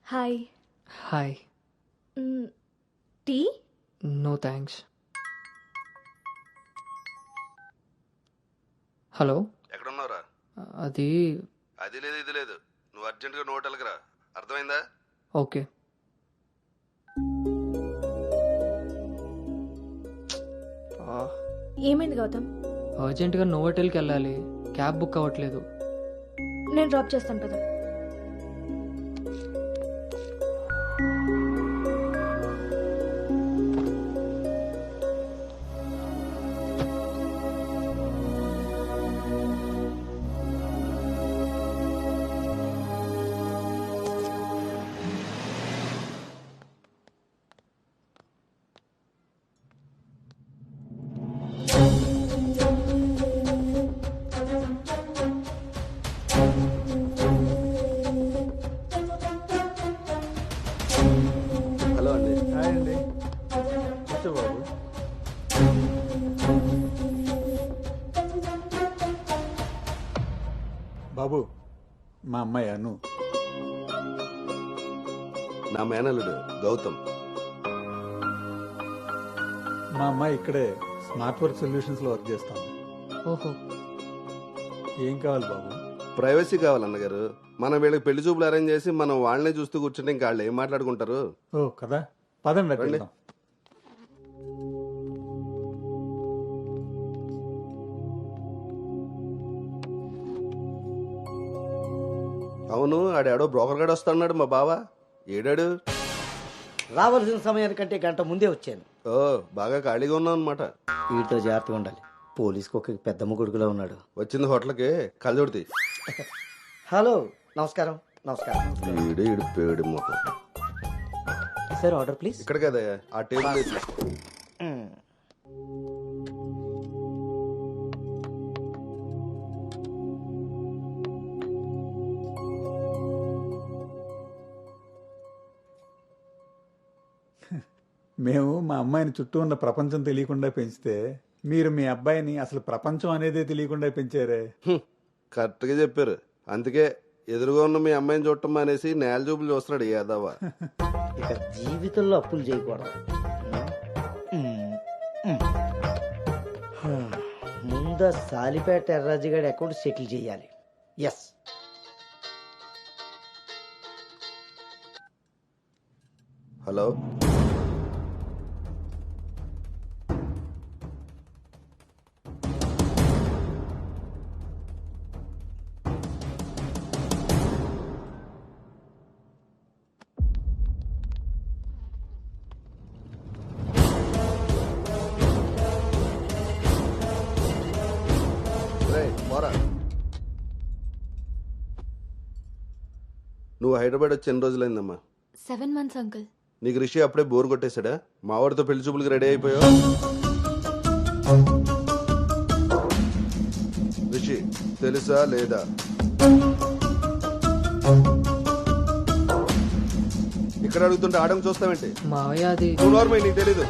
Hi. Hi. Tea? No thanks. Hello, ఎక్కడున్నావురా? అది అది లేదు ఇది లేదు, నువ్వు అర్జెంటుగా నోటెల్కి రా, అర్థమైందా? ఓకే. ఏమైంది గౌతమ్? అర్జెంటుగా నోవోటెల్కి వెళ్ళాలి, క్యాబ్ బుక్ అవ్వట్లేదు. నేను డ్రాప్ చేస్తాను కదా. హలో అండి. హాయ్ అండి, కూర్చో బాబు. బాబు, మా అమ్మాయి అను. నా మేనల్లుడు గౌతమ్. మా అమ్మాయి ఇక్కడే స్మార్ట్ వర్క్ సొల్యూషన్స్ లో వర్క్ చేస్తాం. ఓహో, ఏం కావాలి బాబు? ప్రైవసీ కావాలన్నగారు. మనం వీళ్ళకి పెళ్లి చూపులు అరేంజ్ చేసి మనం వాళ్ళనే చూస్తూ కూర్చుంటే ఇంకా వాళ్ళు ఏం మాట్లాడుకుంటారు? ఓ కదా, పదండి రండి. వెళ్దాం. అవును, ఆడాడో బ్రోకర్ గడు వస్తాడు మా బావ. ఏడాడు? రావాల్సిన సమయానికంటే గంట ముందే వచ్చాను. ఓ, బాగా ఖాళీగా ఉన్నావు అనమాట. వీటితో జాగ్రత్తగా ఉండాలి. పోలీసుకు ఒక పెద్ద ముగుడుకులో ఉన్నాడు. వచ్చింది హోటల్కి కళ్ళజోడితే. హలో, నమస్కారం. నమస్కారం. ఈడు ఈడు పేడు మొత్తం. Sir, order please. ఇక్కడ కదా ఆ టేబుల్ తీసి. మేము మా అమ్మాయిని చుట్టూ ఉన్న ప్రపంచం తెలియకుండా పెంచితే, మీరు మీ అబ్బాయిని అసలు ప్రపంచం అనేదే తెలియకుండా పెంచారే. కరెక్ట్గా చెప్పారు. అందుకే ఎదురుగా ఉన్న మీ అమ్మాయిని చూడటం మానేసి నేల చూపులు చూస్తున్నాడు యాదవ. ఇక జీవితంలో అప్పులు చేయకూడదు. ముందు సాలిపేట ఎర్రాజుగాడి అకౌంట్ సెటిల్ చేయాలి. ఎస్. హలో, పోరా. నువ్వు హైదరాబాద్ వచ్చి ఎన్ని రోజులైందమ్మా? 7 months అంకుల్. నీకు రిషి అప్పుడే బోర్ కొట్టేశాడా? మా వాడితో పెళ్లి చూపులకి రెడీ అయిపోయావు. రిషి తెలుసా లేదా? ఇక్కడ అడుగుతుంటే ఆడం చూస్తావేంటి? మావయ్య అది నువ్వు నార్మల్, నీకు తెలీదు.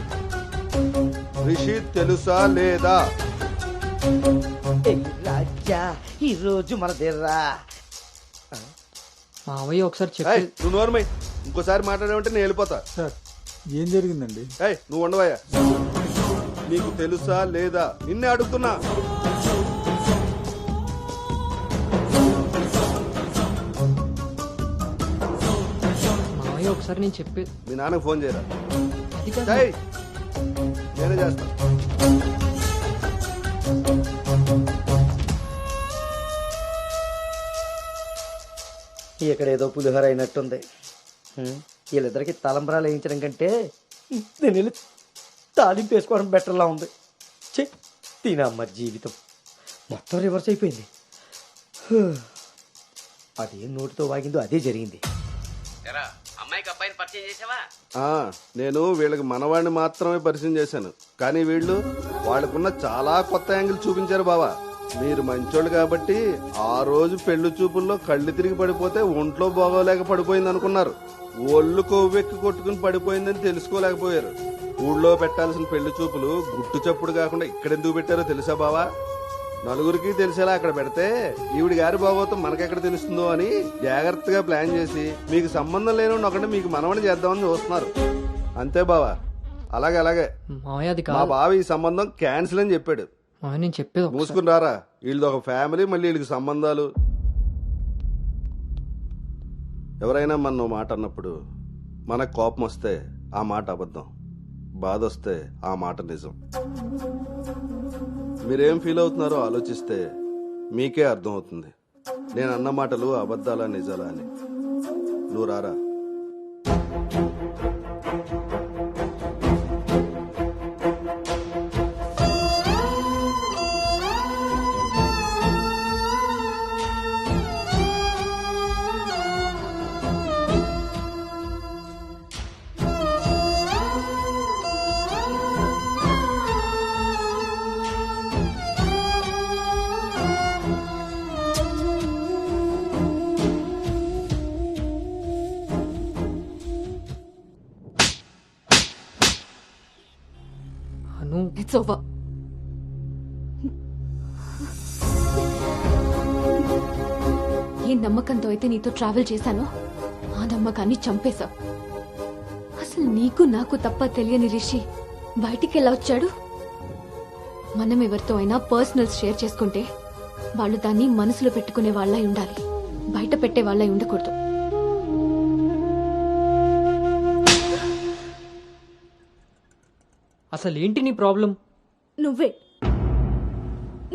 రిషి తెలుసా లేదా? రాజా, ఈ రోజు మన దేర్రా. మావయ్య ఒకసారి ఏయ్, చెప్పి. నువ్వు నార్మల్, ఇంకోసారి మాట్లాడావంటే నేను వెళ్ళిపోతా. సార్, ఏం జరిగిందండి? ఏయ్, నువ్వు ఉండవయ్యా. నీకు తెలుసా లేదా? నిన్నే అడుగుతున్నా. మావయ్య ఒకసారి నేను చెప్పి. మీ నాన్నకు ఫోన్ చేయరా. అది కాదు. ఏయ్, నేనే చేస్తా. ఇక్కడ ఏదో పులిహోర అయినట్టుంది. వీళ్ళిద్దరికి తలంబరాలు వేయించడం కంటే నేను వెళ్ళి తాలింపు వేసుకోవడం బెటర్లా ఉంది. చె తినమ్మ జీవితం మొత్తం రివర్స్ అయిపోయింది. అదే నోటితో వాగిందో అదే జరిగింది. అమ్మాయికి అబ్బాయిని పరిచయం చేసావా? నేను వీళ్ళకి మనవాడిని మాత్రమే పరిచయం చేశాను, కానీ వీళ్ళు వాళ్ళకున్న చాలా కొత్త యాంగిల్ చూపించారు బావా. మీరు మంచోళ్ళు కాబట్టి ఆ రోజు పెళ్లి చూపుల్లో కళ్ళు తిరిగి పడిపోతే ఒంట్లో బాగోలేక పడిపోయింది అనుకున్నారు. ఒళ్ళు కొవ్వెక్కి కొట్టుకుని పడిపోయిందని తెలుసుకోలేకపోయారు. ఊళ్ళో పెట్టాల్సిన పెళ్లి చూపులు గుట్టు చప్పుడు కాకుండా ఇక్కడెందుకు పెట్టారో తెలుసా బావా? నలుగురికి తెలిసేలా అక్కడ పెడితే ఈవిడి గారి భాగవతం మనకెక్కడ తెలుస్తుందో అని జాగ్రత్తగా ప్లాన్ చేసి మీకు సంబంధం లేని ఒకటి మీకు మనవని చేద్దామని చూస్తున్నారు. అంతే బావా. అలాగే అలాగే. మావయ్య అది మా కాదు బావ ఈ సంబంధం క్యాన్సిల్ అని చెప్పాడు. మావయ్య, నేను చెప్పేది ఒకసారి. మూసుకుని రారా. వీళ్ళది ఒక ఫ్యామిలీ, మళ్ళీ వీళ్ళకి సంబంధాలు. ఎవరైనా మన మాట అన్నప్పుడు మనకు కోపం వస్తే ఆ మాట అబద్ధం, బాధ వస్తే ఆ మాట నిజం. మీరేం ఫీల్ అవుతున్నారో ఆలోచిస్తే మీకే అర్థం అవుతుంది నేను అన్న మాటలు అబద్ధాలా నిజాలా అని. నువ్వు రారా. అను, ఇట్స్ ఓవర్. ఏ నమ్మకంతో అయితే నీతో ట్రావెల్ చేశానో ఆ నమ్మకాన్ని చంపేశావు. అసలు నీకు నాకు తప్ప తెలియని రిషి బయటికి ఎలా వచ్చాడు? మనం ఎవరితో అయినా పర్సనల్స్ షేర్ చేసుకుంటే వాళ్ళు దాన్ని మనసులో పెట్టుకునే వాళ్ళై ఉండాలి, బయట పెట్టే వాళ్ళై ఉండకూడదు. అసలు ఏంటి నీ ప్రాబ్లం? నువ్వే.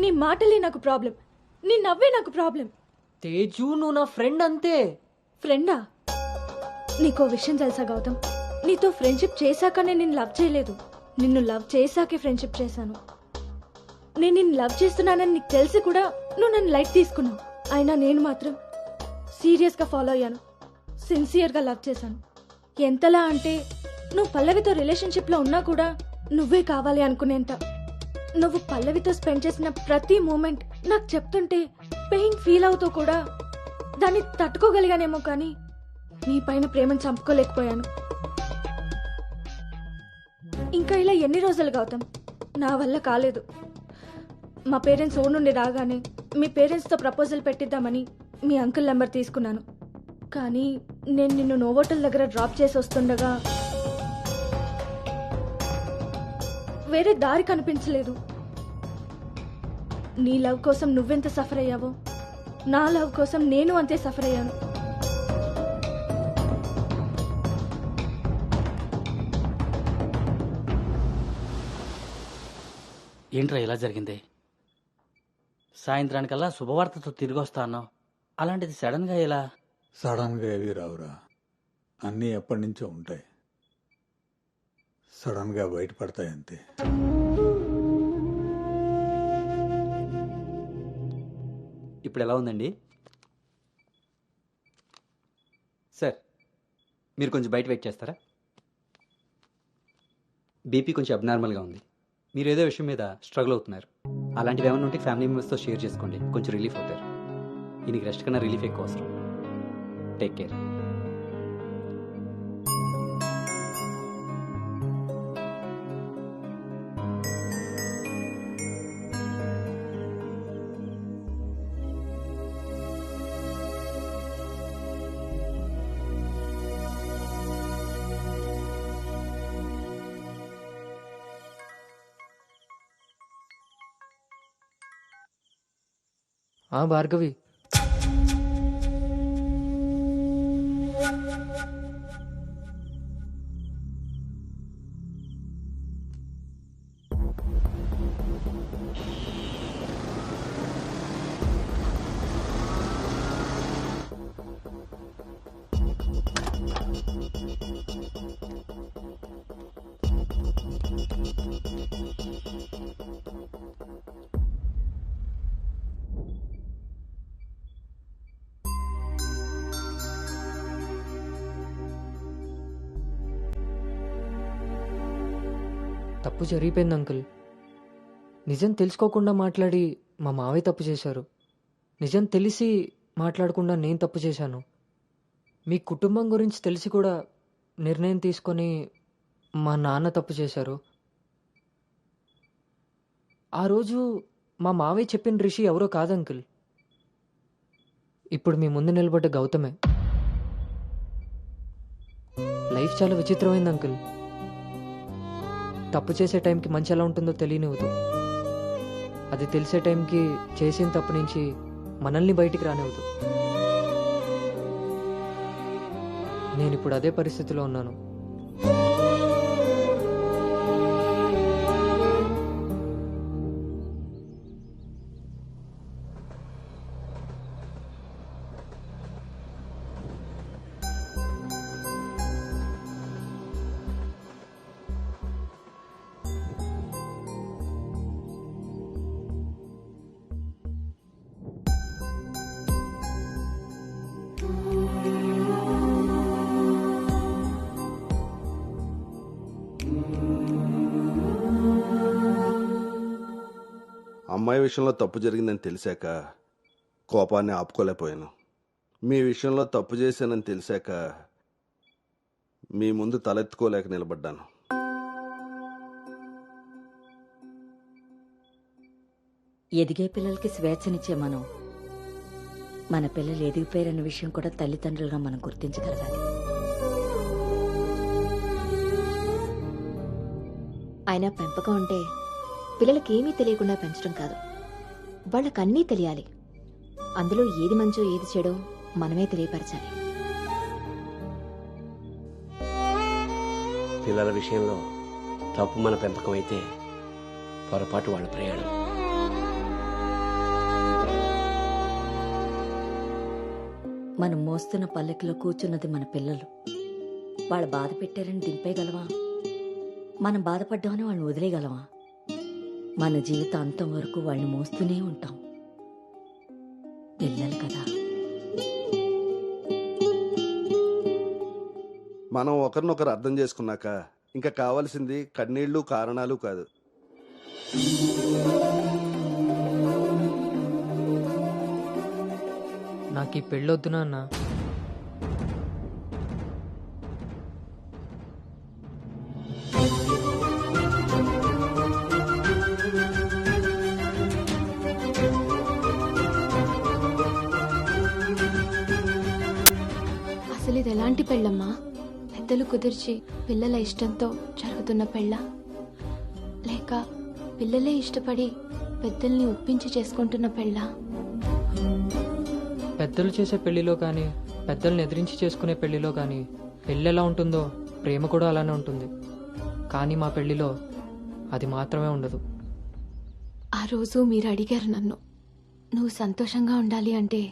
నీ మాటలే నాకు ప్రాబ్లం, నీ నవ్వే నాకు ప్రాబ్లం. తేజు, నువ్వు నా ఫ్రెండ్ అంతే. ఫ్రెండా? నీకో విషయం తెలుసా గౌతమ్? నీతో ఫ్రెండ్షిప్ చేశాకనే నేను లవ్ చేయలేదు, నిన్ను లవ్ చేశాకే ఫ్రెండ్షిప్ చేశాను. నేను నిన్ను లవ్ చేస్తున్నానని నీకు తెలిసి కూడా నువ్వు నన్ను లైట్ తీసుకున్నావు. అయినా నేను మాత్రం సీరియస్గా ఫాలో అయ్యాను, సిన్సియర్గా లవ్ చేశాను. ఎంతలా అంటే నువ్వు పల్లవితో రిలేషన్షిప్లో ఉన్నా కూడా నువ్వే కావాలి అనుకునేంత. నువ్వు పల్లవితో స్పెండ్ చేసిన ప్రతి మూమెంట్ నాకు చెప్తుంటే పెయిన్ ఫీల్ అవుతూ కూడా దాన్ని తట్టుకోగలిగానేమో, కానీ నీ పైన ప్రేమను చంపుకోలేకపోయాను. ఇంకా ఇలా ఎన్ని రోజులు గౌతమ్? నా వల్ల కాలేదు. మా పేరెంట్స్ ఊరు నుండి రాగానే మీ పేరెంట్స్తో ప్రపోజల్ పెట్టిద్దామని మీ అంకుల్ నెంబర్ తీసుకున్నాను. కానీ నేను నిన్ను నోవోటల్ దగ్గర డ్రాప్ చేసి వస్తుండగా వేరే దారి కనిపించలేదు. నీ లవ్ కోసం నువ్వెంత సఫర్ అయ్యావో నా లవ్ కోసం నేను అంతే సఫర్ అయ్యాను. ఏంట్రా ఇలా జరిగింది? సాయంత్రానికల్లా శుభవార్తతో తిరిగి వస్తా అన్నావు, అలాంటిది సడన్గా ఇలా? సడన్గా ఏవి రావురా, అన్నీ ఎప్పటి నుంచో ఉంటాయి, సడన్గా బయటపడతాయి అంతే. ఇప్పుడు ఎలా ఉందండి సార్? మీరు కొంచెం బయట వెయిట్ చేస్తారా? బీపీ కొంచెం అబ్నార్మల్గా ఉంది. మీరు ఏదో విషయం మీద స్ట్రగుల్ అవుతున్నారు. అలాంటివి ఏమైనా ఉంటే ఫ్యామిలీ మెంబర్స్తో షేర్ చేసుకోండి, కొంచెం రిలీఫ్ అవుతారు. ఈయనకి రెస్ట్ కన్నా రిలీఫ్ ఎక్కువ అవసరం. Take care. భార్గవి, తప్పు జరిగిపోయింది అంకుల్. నిజం తెలుసుకోకుండా మాట్లాడి మా మావయ్య తప్పు చేశారు. నిజం తెలిసి మాట్లాడకుండా నేను తప్పు చేశాను. మీ కుటుంబం గురించి తెలిసి కూడా నిర్ణయం తీసుకొని మా నాన్న తప్పు చేశారు. ఆ రోజు మా మావయ్య చెప్పిన రిషి ఎవరో కాదు అంకుల్. ఇప్పుడు మీ ముందు నిలబడ్డ గౌతమే. లైఫ్ చాలా విచిత్రమైంది అంకుల్. తప్పు చేసే టైంకి మంచి ఎలా ఉంటుందో తెలియనివ్వదు. అది తెలిసే టైంకి చేసిన తప్పు నుంచి మనల్ని బయటికి రానివ్వదు. నేను ఇప్పుడు అదే పరిస్థితిలో ఉన్నాను. అమ్మాయి విషయంలో తప్పు జరిగిందని తెలిసాక కోపాన్ని ఆపుకోలేకపోయాను. మీ విషయంలో తప్పు చేశానని తెలిసాక మీ ముందు తలెత్తుకోలేక నిలబడ్డాను. ఎదిగే పిల్లలకి స్వేచ్ఛనిచ్చే మనం మన పిల్లలు ఎదిగిపోయారన్న విషయం కూడా తల్లిదండ్రులుగా మనం గుర్తించగలగాలి. ఆయన పెంపకం అంటే పిల్లలకి ఏమీ తెలియకుండా పెంచడం కాదు, వాళ్ళకన్నీ తెలియాలి. అందులో ఏది మంచో ఏది చెడో మనమే తెలియపరచాలి. పిల్లల విషయంలో తప్పు మన పెంపకం అయితే పొరపాటు వాళ్ళ ప్రయాణం. మనం మోస్తున్న పల్లెకిలో కూర్చున్నది మన పిల్లలు. వాళ్ళు బాధ పెట్టారని దింపేయగలవా? మనం బాధపడ్డామని వాళ్ళని వదిలేయగలవా? మన జీవితం అంతం వరకు వాళ్ళని మోస్తూనే ఉంటాం. పిల్లలు కదా. మనం ఒకరినొకరు అర్థం చేసుకున్నాక ఇంకా కావాల్సింది కన్నీళ్లు కారణాలు కాదు. నాకు ఈ పెళ్ళొద్దు నాన్న. అసలు ఇది ఎలాంటి పెళ్ళమ్మా? పెద్దలు కుదిర్చి పిల్లల ఇష్టంతో జరుగుతున్న పెళ్ళ, లేక పిల్లలే ఇష్టపడి పెద్దల్ని ఒప్పించి చేసుకుంటున్న పెళ్ళ? పెద్దలు చేసే పెళ్లిలో కానీ పెద్దల్ని ఎదిరించి చేసుకునే పెళ్లిలో కానీ పెళ్ళి ఎలా ఉంటుందో ప్రేమ కూడా అలానే ఉంటుంది. కానీ మా పెళ్లిలో అది మాత్రమే ఉండదు. ఆ రోజు మీరు అడిగారు నన్ను, నువ్వు సంతోషంగా ఉండాలి అంటే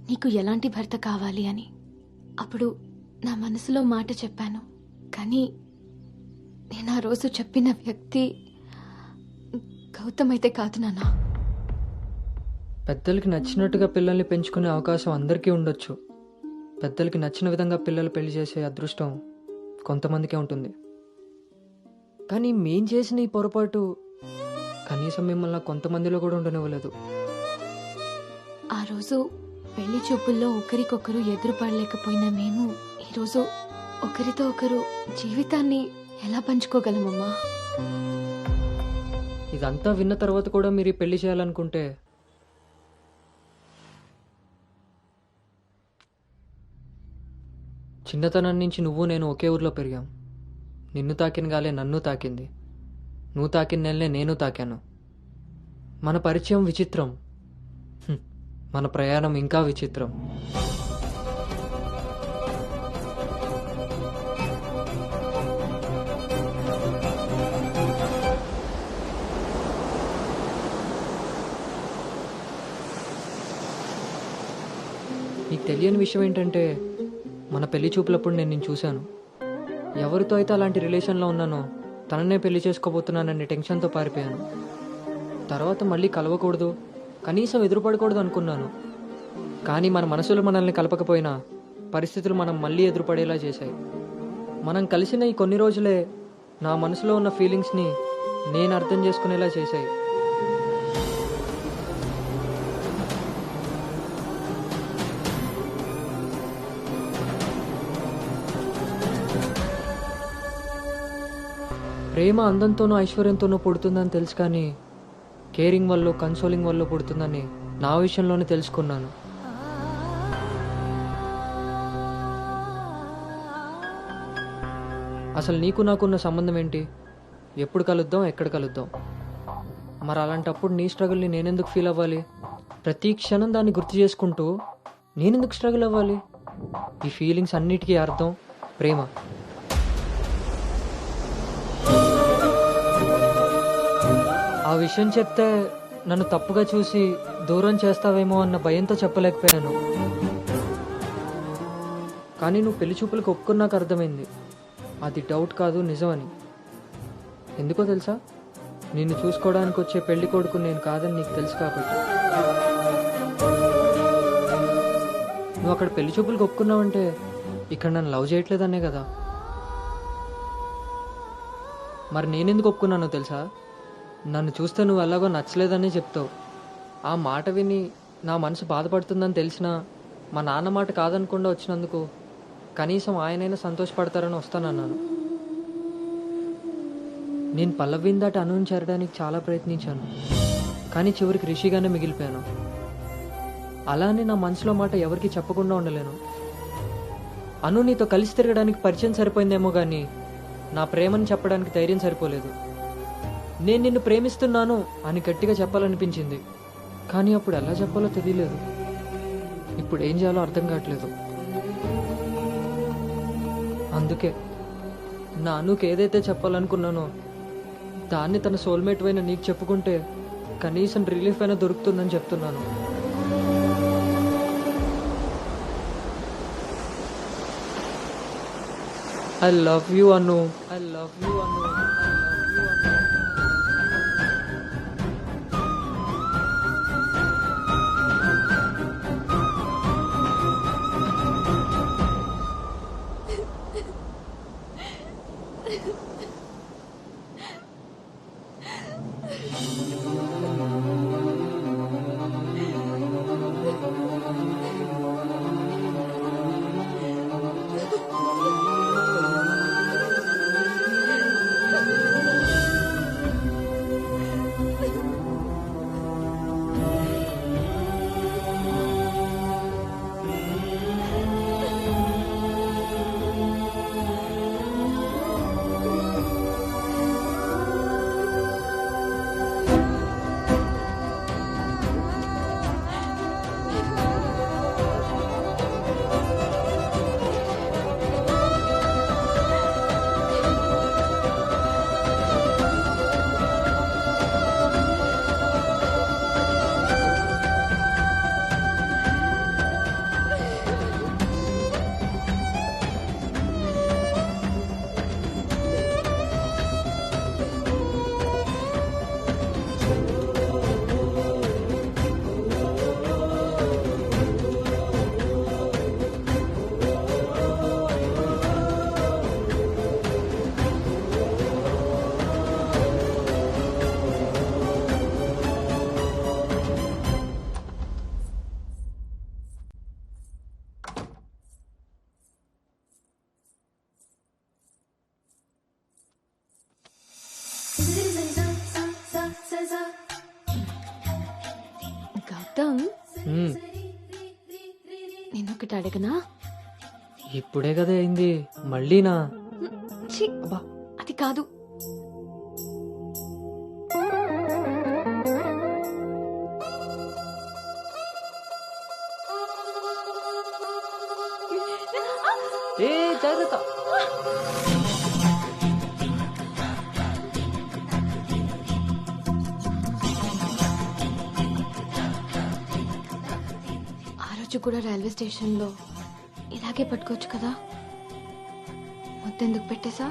నీకు ఎలాంటి భర్త కావాలి అని. అప్పుడు నా మనసులో మాట చెప్పాను. కానీ నేను ఆ రోజు చెప్పిన వ్యక్తి గౌతమ్ అయితే కాదు నాన్న. పెద్దలకి నచ్చినట్టుగా పిల్లల్ని పెంచుకునే అవకాశం అందరికీ ఉండొచ్చు. పెద్దలకి నచ్చిన విధంగా పిల్లలు పెళ్లి చేసే అదృష్టం కొంతమందికే ఉంటుంది. కానీ మేం చేసిన ఈ పొరపాటు కనీసం మిమ్మల్ని కొంతమందిలో కూడా ఉండనివ్వలేదు. ఆ రోజు పెళ్లి చూపుల్లో ఒకరికొకరు ఎదురుపడలేకపోయినా మేము ఈరోజు ఒకరితో ఒకరు జీవితాన్ని ఎలా పంచుకోగలమమ్మా? ఇదంతా విన్న తర్వాత కూడా మీరు ఈ పెళ్లి చేయాలనుకుంటే చిన్నతనం నుంచి నువ్వు నేను ఒకే ఊర్లో పెరిగాం. నిన్ను తాకిన గాలే నన్ను తాకింది, నువ్వు తాకిన నెలనే నేను తాకాను. మన పరిచయం విచిత్రం, మన ప్రయాణం ఇంకా విచిత్రం. నీకు తెలియని విషయం ఏంటంటే మన పెళ్లి చూపులప్పుడు నేను నిన్ను చూశాను. ఎవరితో అయితే అలాంటి రిలేషన్లో ఉన్నానో తననే పెళ్లి చేసుకోబోతున్నానని టెన్షన్తో పారిపోయాను. తర్వాత మళ్ళీ కలవకూడదు, కనీసం ఎదురుపడకూడదు అనుకున్నాను. కానీ మన మనసులు మనల్ని కలపకపోయినా పరిస్థితులు మనం మళ్ళీ ఎదురుపడేలా చేశాయి. మనం కలిసిన ఈ కొన్ని రోజులే నా మనసులో ఉన్న ఫీలింగ్స్ని నేను అర్థం చేసుకునేలా చేశాయి. ప్రేమ అందంతోనూ ఐశ్వర్యంతోనూ పుడుతుందని తెలుసు, కానీ కేరింగ్ వల్ల కన్సోలింగ్ వల్ల పుడుతుందని నా విషయంలోనే తెలుసుకున్నాను. అసలు నీకు నాకున్న సంబంధం ఏంటి? ఎప్పుడు కలుద్దాం, ఎక్కడ కలుద్దాం? మరి అలాంటప్పుడు నీ స్ట్రగుల్ని నేనెందుకు ఫీల్ అవ్వాలి? ప్రతి క్షణం దాన్ని గుర్తు చేసుకుంటూ నేనెందుకు స్ట్రగుల్ అవ్వాలి? ఈ ఫీలింగ్స్ అన్నిటికీ అర్థం ప్రేమ. ఆ విషయం చెప్తే నన్ను తప్పుగా చూసి దూరం చేస్తావేమో అన్న భయంతో చెప్పలేకపోయాను. కానీ నువ్వు పెళ్లి చూపులకు ఒప్పుకున్నాక అర్థమైంది అది డౌట్ కాదు, నిజమని. ఎందుకో తెలుసా? నిన్ను చూసుకోవడానికి వచ్చే పెళ్లి కొడుకు నేను కాదని నీకు తెలుసు కాబట్టి. నువ్వు అక్కడ పెళ్లి చూపులకు ఒప్పుకున్నావంటే ఇక్కడ నన్ను లవ్ చేయట్లేదనే కదా. మరి నేనెందుకు ఒప్పుకున్నానో తెలుసా? నన్ను చూస్తే నువ్వు ఎలాగో నచ్చలేదని చెప్తావు. ఆ మాట విని నా మనసు బాధపడుతుందని తెలిసినా మా నాన్న మాట కాదనకుండా వచ్చినందుకు కనీసం ఆయనైనా సంతోషపడతారని వస్తానన్నాను. నేను పల్లవిని దాటి అనుని చేరడానికి చాలా ప్రయత్నించాను, కానీ చివరికి రిషిగానే మిగిలిపోయాను. అలానే నా మనసులో మాట ఎవరికి చెప్పకుండా ఉండలేను. అను నీతో కలిసి తిరగడానికి పరిచయం సరిపోయిందేమో కానీ నా ప్రేమని చెప్పడానికి ధైర్యం సరిపోలేదు. నేను నిన్ను ప్రేమిస్తున్నాను అని గట్టిగా చెప్పాలనిపించింది, కానీ అప్పుడు ఎలా చెప్పాలో తెలియలేదు. ఇప్పుడు ఏం చేయాలో అర్థం కావట్లేదు. అందుకే నా అనుకి ఏదైతే చెప్పాలనుకున్నానో దాన్ని తన సోల్మేట్ అయిన నీకు చెప్పుకుంటే కనీసం రిలీఫ్ అయినా దొరుకుతుందని చెప్తున్నాను. I love you Anu. I love you Anu. Gautam, నేనొకటి అడగనా? ఇప్పుడే కదా అయింది, మళ్ళీనా? ఛీ, అది కాదు. ఏ జాగ్రత్త. ఆ రోజు కూడా రైల్వే స్టేషన్లో ఇలాగే పట్టుకోవచ్చు కదా, మొత్తెందుకు పెట్టేశా?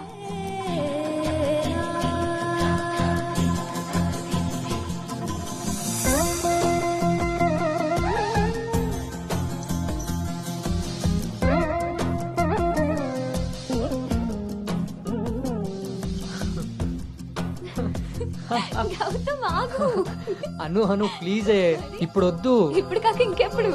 అను అను ప్లీజ్, ఇప్పుడు వద్దు. ఇప్పుడు కాక ఇంకెప్పుడు?